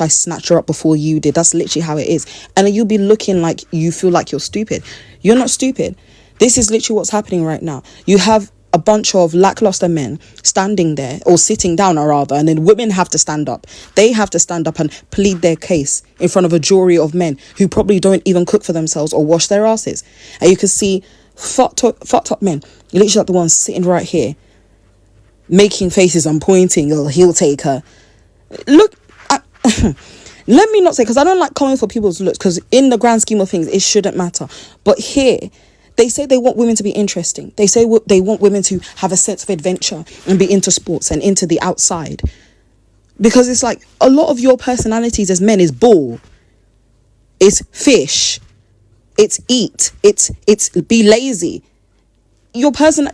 I snatched her up before you did. That's literally how it is. And then you'll be looking like you feel like you're stupid. You're not stupid. This is literally what's happening right now. You have a bunch of lackluster men standing there, or sitting down rather, and then women have to stand up. They have to stand up and plead their case in front of a jury of men who probably don't even cook for themselves or wash their asses. And you can see fucked up men, literally like the ones sitting right here, making faces and pointing, oh, he'll take her. Look, let me not say, because I don't like coming for people's looks, because in the grand scheme of things, it shouldn't matter. But here, they say they want women to be interesting. They say they want women to have a sense of adventure and be into sports and into the outside. Because it's like, a lot of your personalities as men is ball. It's fish. It's eat. It's be lazy. Your person,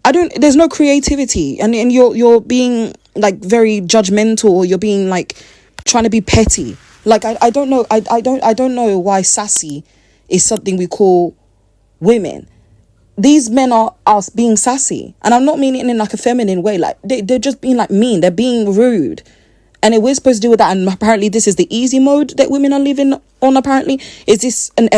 there's no creativity. And you're being like very judgmental, or you're being like trying to be petty. Like, I don't know. I don't know why sassy is something we call women. These men are being sassy, and I'm not meaning it in like a feminine way. Like they're just being like mean. They're being rude, and we're supposed to deal with that. And apparently, this is the easy mode that women are living on. Apparently, is this an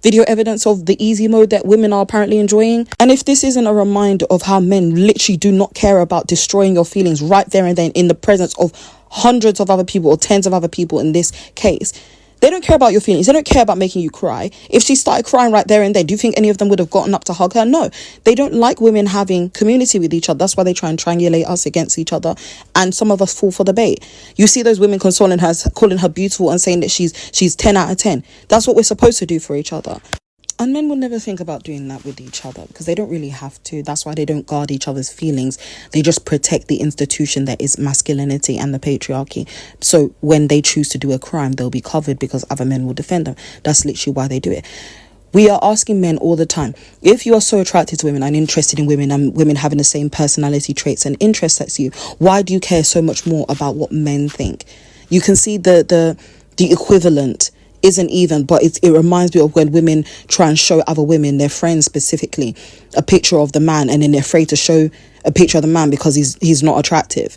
video evidence of the easy mode that women are apparently enjoying? And if this isn't a reminder of how men literally do not care about destroying your feelings right there and then in the presence of hundreds of other people, or tens of other people in this case. They don't care about your feelings. They don't care about making you cry. If she started crying right there and then, do you think any of them would have gotten up to hug her? No. They don't like women having community with each other. That's why they try and triangulate us against each other. And some of us fall for the bait. You see those women consoling her, calling her beautiful and saying that she's 10 out of 10. That's what we're supposed to do for each other. And men will never think about doing that with each other, because they don't really have to. That's why they don't guard each other's feelings. They just protect the institution that is masculinity and the patriarchy. So when they choose to do a crime, they'll be covered because other men will defend them. That's literally why they do it. We are asking men all the time, if you are so attracted to women and interested in women, and women having the same personality traits and interests as you, why do you care so much more about what men think? You can see the equivalent isn't even, but it reminds me of when women try and show other women, their friends specifically, a picture of the man, and then they're afraid to show a picture of the man because he's not attractive.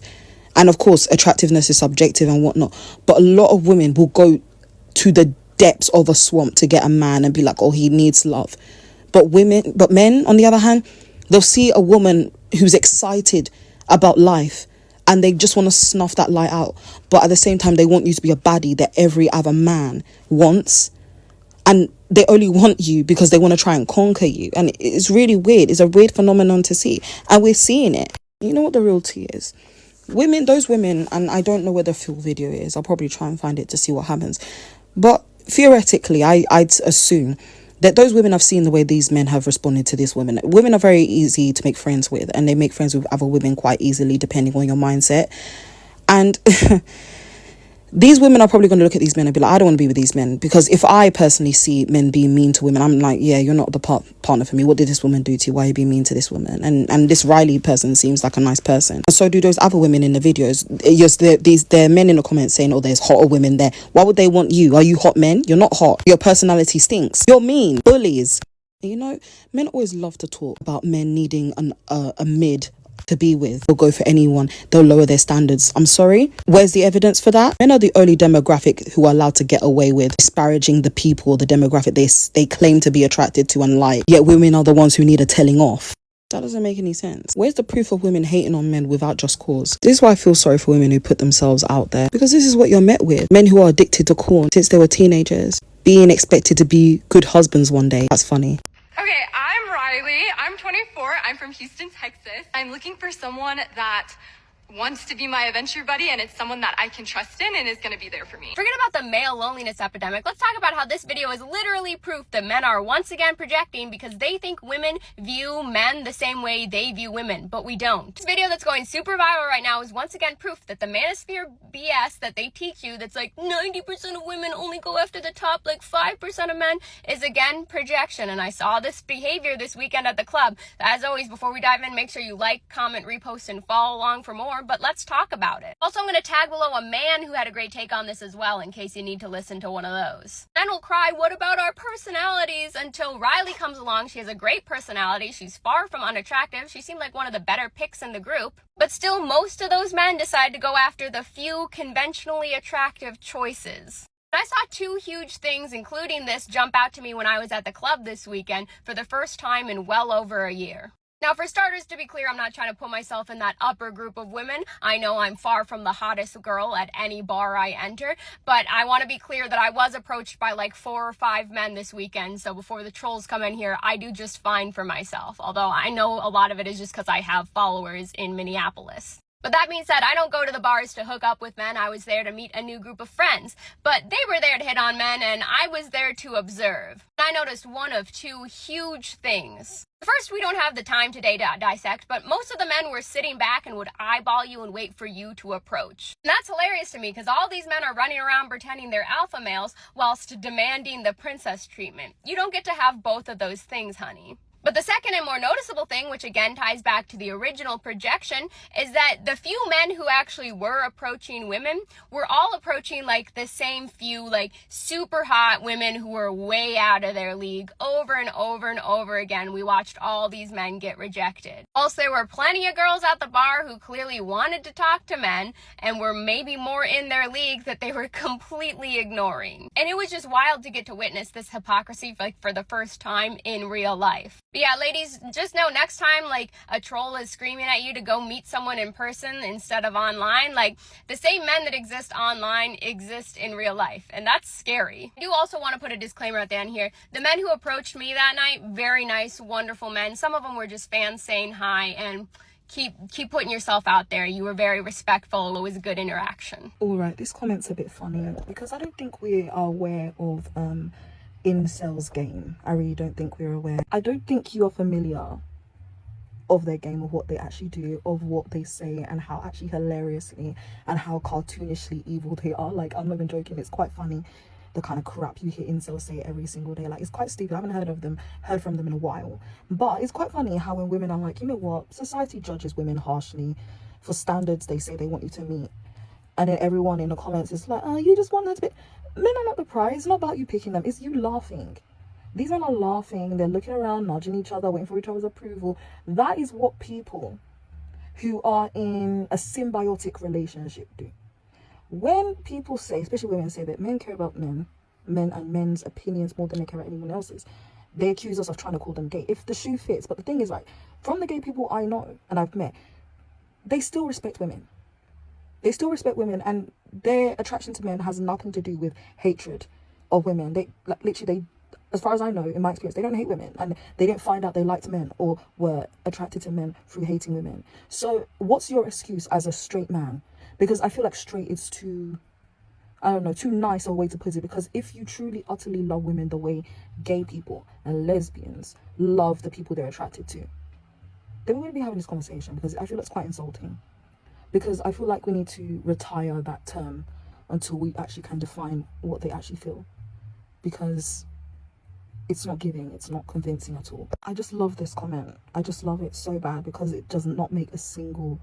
And of course, attractiveness is subjective and whatnot, but a lot of women will go to the depths of a swamp to get a man and be like, oh, he needs love. But men, on the other hand, they'll see a woman who's excited about life and they just want to snuff that light out. But at the same time, they want you to be a baddie that every other man wants. And they only want you because they want to try and conquer you. And it's really weird. It's a weird phenomenon to see. And we're seeing it. You know what the real tea is? Those women, and I don't know where the full video is. I'll probably try and find it to see what happens. But theoretically, I'd assume that those women have seen the way these men have responded to these women. Women are very easy to make friends with, and they make friends with other women quite easily depending on your mindset. And these women are probably going to look at these men and be like, I don't want to be with these men. Because if I personally see men being mean to women, I'm like, yeah, you're not the partner for me. What did this woman do to you? Why are you being mean to this woman? And this Riley person seems like a nice person. And so do those other women in the videos. There are men in the comments saying, oh, there's hotter women there. Why would they want you? Are you hot men? You're not hot. Your personality stinks. You're mean. Bullies. You know, men always love to talk about men needing a mid to be with. They'll go for anyone. They'll lower their standards. I'm sorry. Where's the evidence for that? Men are the only demographic who are allowed to get away with disparaging the people, the demographic they claim to be attracted to and like. Yet women are the ones who need a telling off. That doesn't make any sense. Where's the proof of women hating on men without just cause? This is why I feel sorry for women who put themselves out there. Because this is what you're met with. Men who are addicted to corn since they were teenagers. Being expected to be good husbands one day. That's funny. Okay, I'm Riley. I'm 24. I'm from Houston, Texas. I'm looking for someone that wants to be my adventure buddy, and it's someone that I can trust in and is going to be there for me. Forget about the male loneliness epidemic. Let's talk about how this video is literally proof that men are once again projecting because they think women view men the same way they view women, but we don't. This video that's going super viral right now is once again proof that the manosphere BS that they teach you, that's like 90% of women only go after the top, like 5% of men, is again projection. And I saw this behavior this weekend at the club. As always, before we dive in, make sure you like, comment, repost, and follow along for more. But let's talk about it. Also, I'm going to tag below a man who had a great take on this as well, in case you need to listen to one of those. Men will cry, what about our personalities? Until Riley comes along. She has a great personality. She's far from unattractive. She seemed like one of the better picks in the group. But still, most of those men decide to go after the few conventionally attractive choices. I saw two huge things, including this, jump out to me when I was at the club this weekend for the first time in well over a year. Now, for starters, to be clear, I'm not trying to put myself in that upper group of women. I know I'm far from the hottest girl at any bar I enter, but I want to be clear that I was approached by like 4 or 5 men this weekend, so before the trolls come in here, I do just fine for myself, although I know a lot of it is just because I have followers in Minneapolis. But that being said, I don't go to the bars to hook up with men. I was there to meet a new group of friends. But they were there to hit on men, and I was there to observe. I noticed one of two huge things. First, we don't have the time today to dissect, but most of the men were sitting back and would eyeball you and wait for you to approach. And that's hilarious to me, because all these men are running around pretending they're alpha males whilst demanding the princess treatment. You don't get to have both of those things, honey. But the second and more noticeable thing, which again ties back to the original projection, is that the few men who actually were approaching women were all approaching like the same few like super hot women who were way out of their league over and over and over again. We watched all these men get rejected. Also, there were plenty of girls at the bar who clearly wanted to talk to men and were maybe more in their league that they were completely ignoring. And it was just wild to get to witness this hypocrisy like for the first time in real life. But yeah, ladies, just know next time like a troll is screaming at you to go meet someone in person instead of online, like the same men that exist online exist in real life, and that's scary. I do also want to put a disclaimer at the end here. The men who approached me that night, very nice, wonderful men. Some of them were just fans saying hi, and keep putting yourself out there. You were very respectful. It was a good interaction. All right, this comment's a bit funny because I don't think we are aware of incels game. I really don't think we're aware. I don't think you are familiar of their game, of what they actually do, of what they say, and how actually hilariously and how cartoonishly evil they are. Like, I'm not even joking, it's quite funny the kind of crap you hear incels say every single day. Like, it's quite stupid. I haven't heard from them in a while, but it's quite funny how when women are like, you know what, society judges women harshly for standards they say they want you to meet, And then everyone in the comments is like, oh, you just want them to be. Men are not the prize. It's not about you picking them. It's you laughing. These men are laughing. They're looking around, nudging each other, waiting for each other's approval. That is what people who are in a symbiotic relationship do. When people say, especially women say that men care about men and men's opinions more than they care about anyone else's, they accuse us of trying to call them gay. If the shoe fits. But the thing is, right, from the gay people I know and I've met, they still respect women. They still respect women, and their attraction to men has nothing to do with hatred of women. They literally, as far as I know, in my experience, they don't hate women, and they didn't find out they liked men or were attracted to men through hating women. So what's your excuse as a straight man? Because I feel like straight is too, I don't know, too nice a way to put it. Because if you truly, utterly love women the way gay people and lesbians love the people they're attracted to, then we wouldn't be having this conversation, because I feel it's quite insulting. Because I feel like we need to retire that term until we actually can define what they actually feel. Because it's not giving, it's not convincing at all. I just love this comment. I just love it so bad, because it does not make a single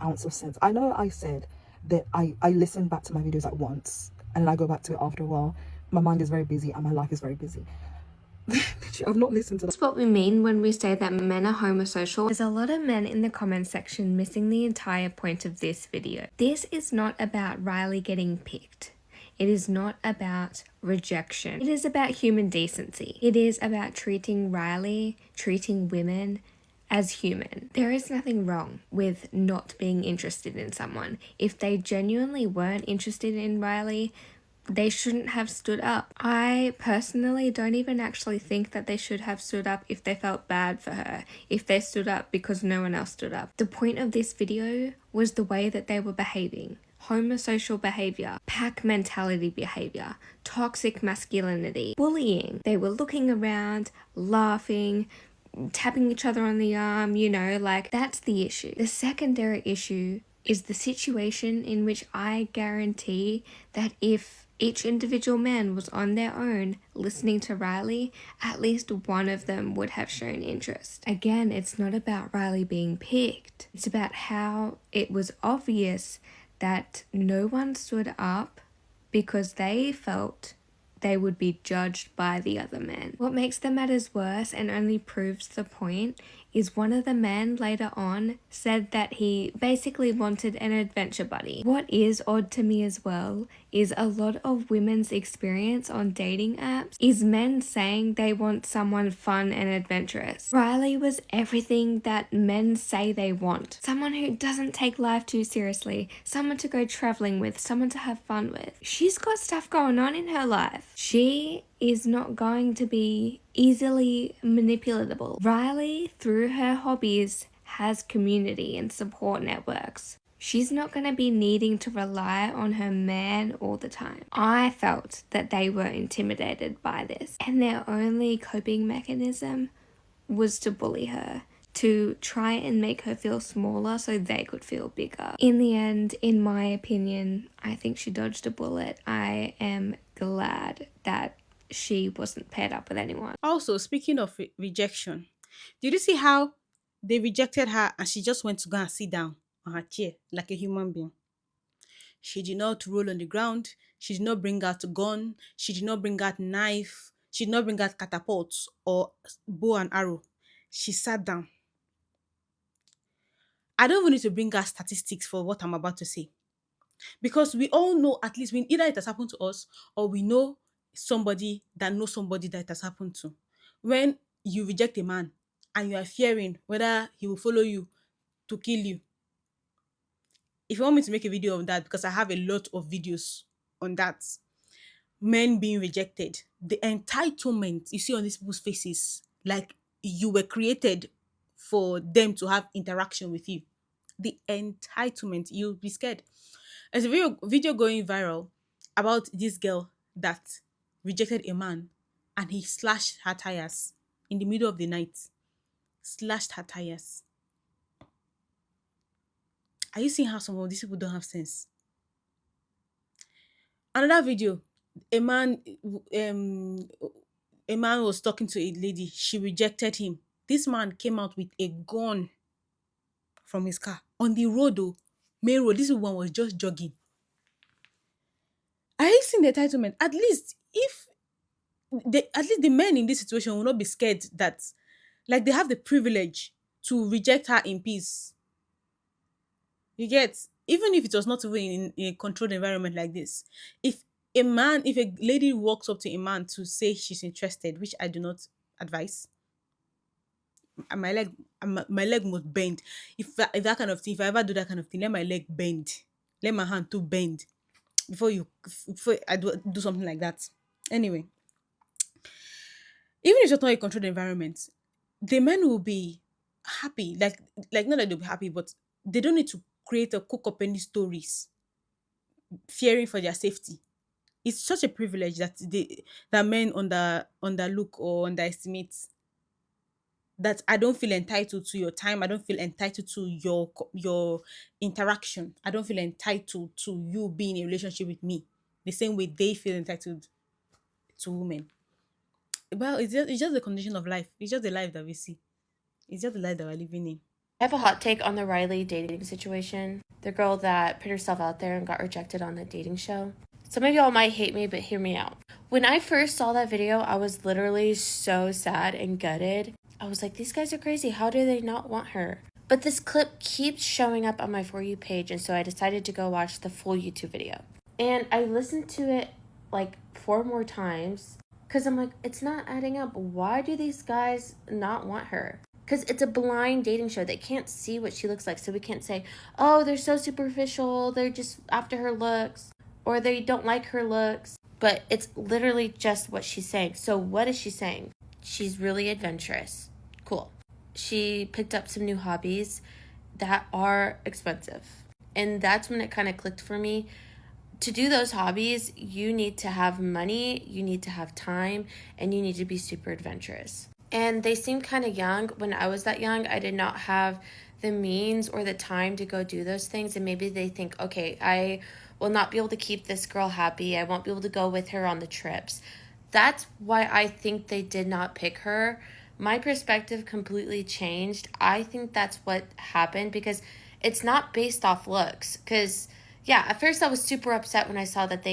ounce of sense. I know I said that I listen back to my videos like once, and then I go back to it after a while. My mind is very busy and my life is very busy. I've not listened to that. That's what we mean when we say that men are homosocial. There's a lot of men in the comment section missing the entire point of this video. This is not about Riley getting picked. It is not about rejection. It is about human decency. It is about treating Riley, treating women as human. There is nothing wrong with not being interested in someone. If they genuinely weren't interested in Riley, they shouldn't have stood up. I personally don't even actually think that they should have stood up if they felt bad for her, if they stood up because no one else stood up. The point of this video was the way that they were behaving. Homosocial behavior, pack mentality behavior, toxic masculinity, bullying. They were looking around, laughing, tapping each other on the arm, you know, like that's the issue. The secondary issue is the situation in which I guarantee that if each individual man was on their own listening to Riley, at least one of them would have shown interest. Again, it's not about Riley being picked. It's about how it was obvious that no one stood up because they felt they would be judged by the other men. What makes the matters worse and only proves the point is one of the men later on said that he basically wanted an adventure buddy. What is odd to me as well is a lot of women's experience on dating apps is men saying they want someone fun and adventurous. Riley was everything that men say they want. Someone who doesn't take life too seriously, someone to go traveling with, someone to have fun with. She's got stuff going on in her life. She is not going to be easily manipulatable. Riley, through her hobbies, has community and support networks. She's not going to be needing to rely on her man all the time. I felt that they were intimidated by this, and their only coping mechanism was to bully her, to try and make her feel smaller so they could feel bigger. In the end, in my opinion, I think she dodged a bullet. I am glad that she wasn't paired up with anyone. Also, speaking of rejection, did you see how they rejected her and she just went to go and sit down on her chair like a human being? She did not roll on the ground. She did not bring out a gun. She did not bring out knife. She did not bring out catapults or bow and arrow. She sat down. I don't even need to bring out statistics for what I'm about to say, because we all know, at least when either it has happened to us or we know somebody that knows somebody that it has happened to. When you reject a man and you are fearing whether he will follow you to kill you. If you want me to make a video on that, because I have a lot of videos on that, men being rejected, the entitlement you see on these people's faces, like you were created for them to have interaction with you. The entitlement, you'll be scared. There's a video going viral about this girl that rejected a man and he slashed her tires in the middle of the night. Slashed her tires. Are you seeing how some of these people don't have sense? Another video, a man was talking to a lady. She rejected him. This man came out with a gun from his car on the road, though, main road. This one was just jogging. I hate seeing the entitlement. At least if at least the men in this situation will not be scared that like they have the privilege to reject her in peace. You get, even if it was not even in a controlled environment like this, if if a lady walks up to a man to say she's interested, which I do not advise, and my leg must bend. If that kind of thing, if I ever do that kind of thing, let my leg bend, let my hand too bend before I do something like that. Anyway, even if it's not a controlled environment, the men will be happy. Like not that they'll be happy, but they don't need to create or cook up any stories, fearing for their safety. It's such a privilege that men underlook or underestimate. That I don't feel entitled to your time. I don't feel entitled to your interaction. I don't feel entitled to you being in a relationship with me. The same way they feel entitled to women. Well, it's just the condition of life. It's just the life that we see. It's just the life that we're living in. I have a hot take on the Riley dating situation. The girl that put herself out there and got rejected on the dating show. Some of y'all might hate me, but hear me out. When I first saw that video, I was literally so sad and gutted. I was like, these guys are crazy. How do they not want her? But this clip keeps showing up on my For You page, and so I decided to go watch the full YouTube video. And I listened to it like 4 more times because I'm like, it's not adding up. Why do these guys not want her? Because it's a blind dating show. They can't see what she looks like. So we can't say, oh, they're so superficial. They're just after her looks. Or they don't like her looks. But it's literally just what she's saying. So what is she saying? She's really adventurous. Cool. She picked up some new hobbies that are expensive. And that's when it kind of clicked for me. To do those hobbies, you need to have money, you need to have time, and you need to be super adventurous. And they seem kind of young. When I was that young, I did not have the means or the time to go do those things. And maybe they think, okay, I will not be able to keep this girl happy. I won't be able to go with her on the trips. That's why I think they did not pick her. My perspective completely changed. I think that's what happened because it's not based off looks. Because, yeah, at first I was super upset when I saw that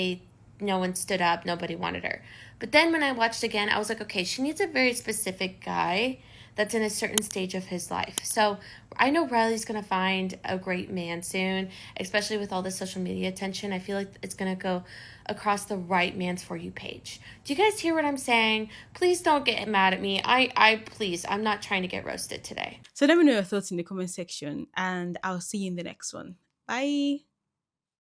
no one stood up, nobody wanted her. But then when I watched again, I was like, okay, she needs a very specific guy that's in a certain stage of his life. So I know Riley's going to find a great man soon, especially with all the social media attention. I feel like it's going to go across the right man's For You page. Do you guys hear what I'm saying? Please don't get mad at me. Please, I'm not trying to get roasted today. So let me know your thoughts in the comment section and I'll see you in the next one. Bye.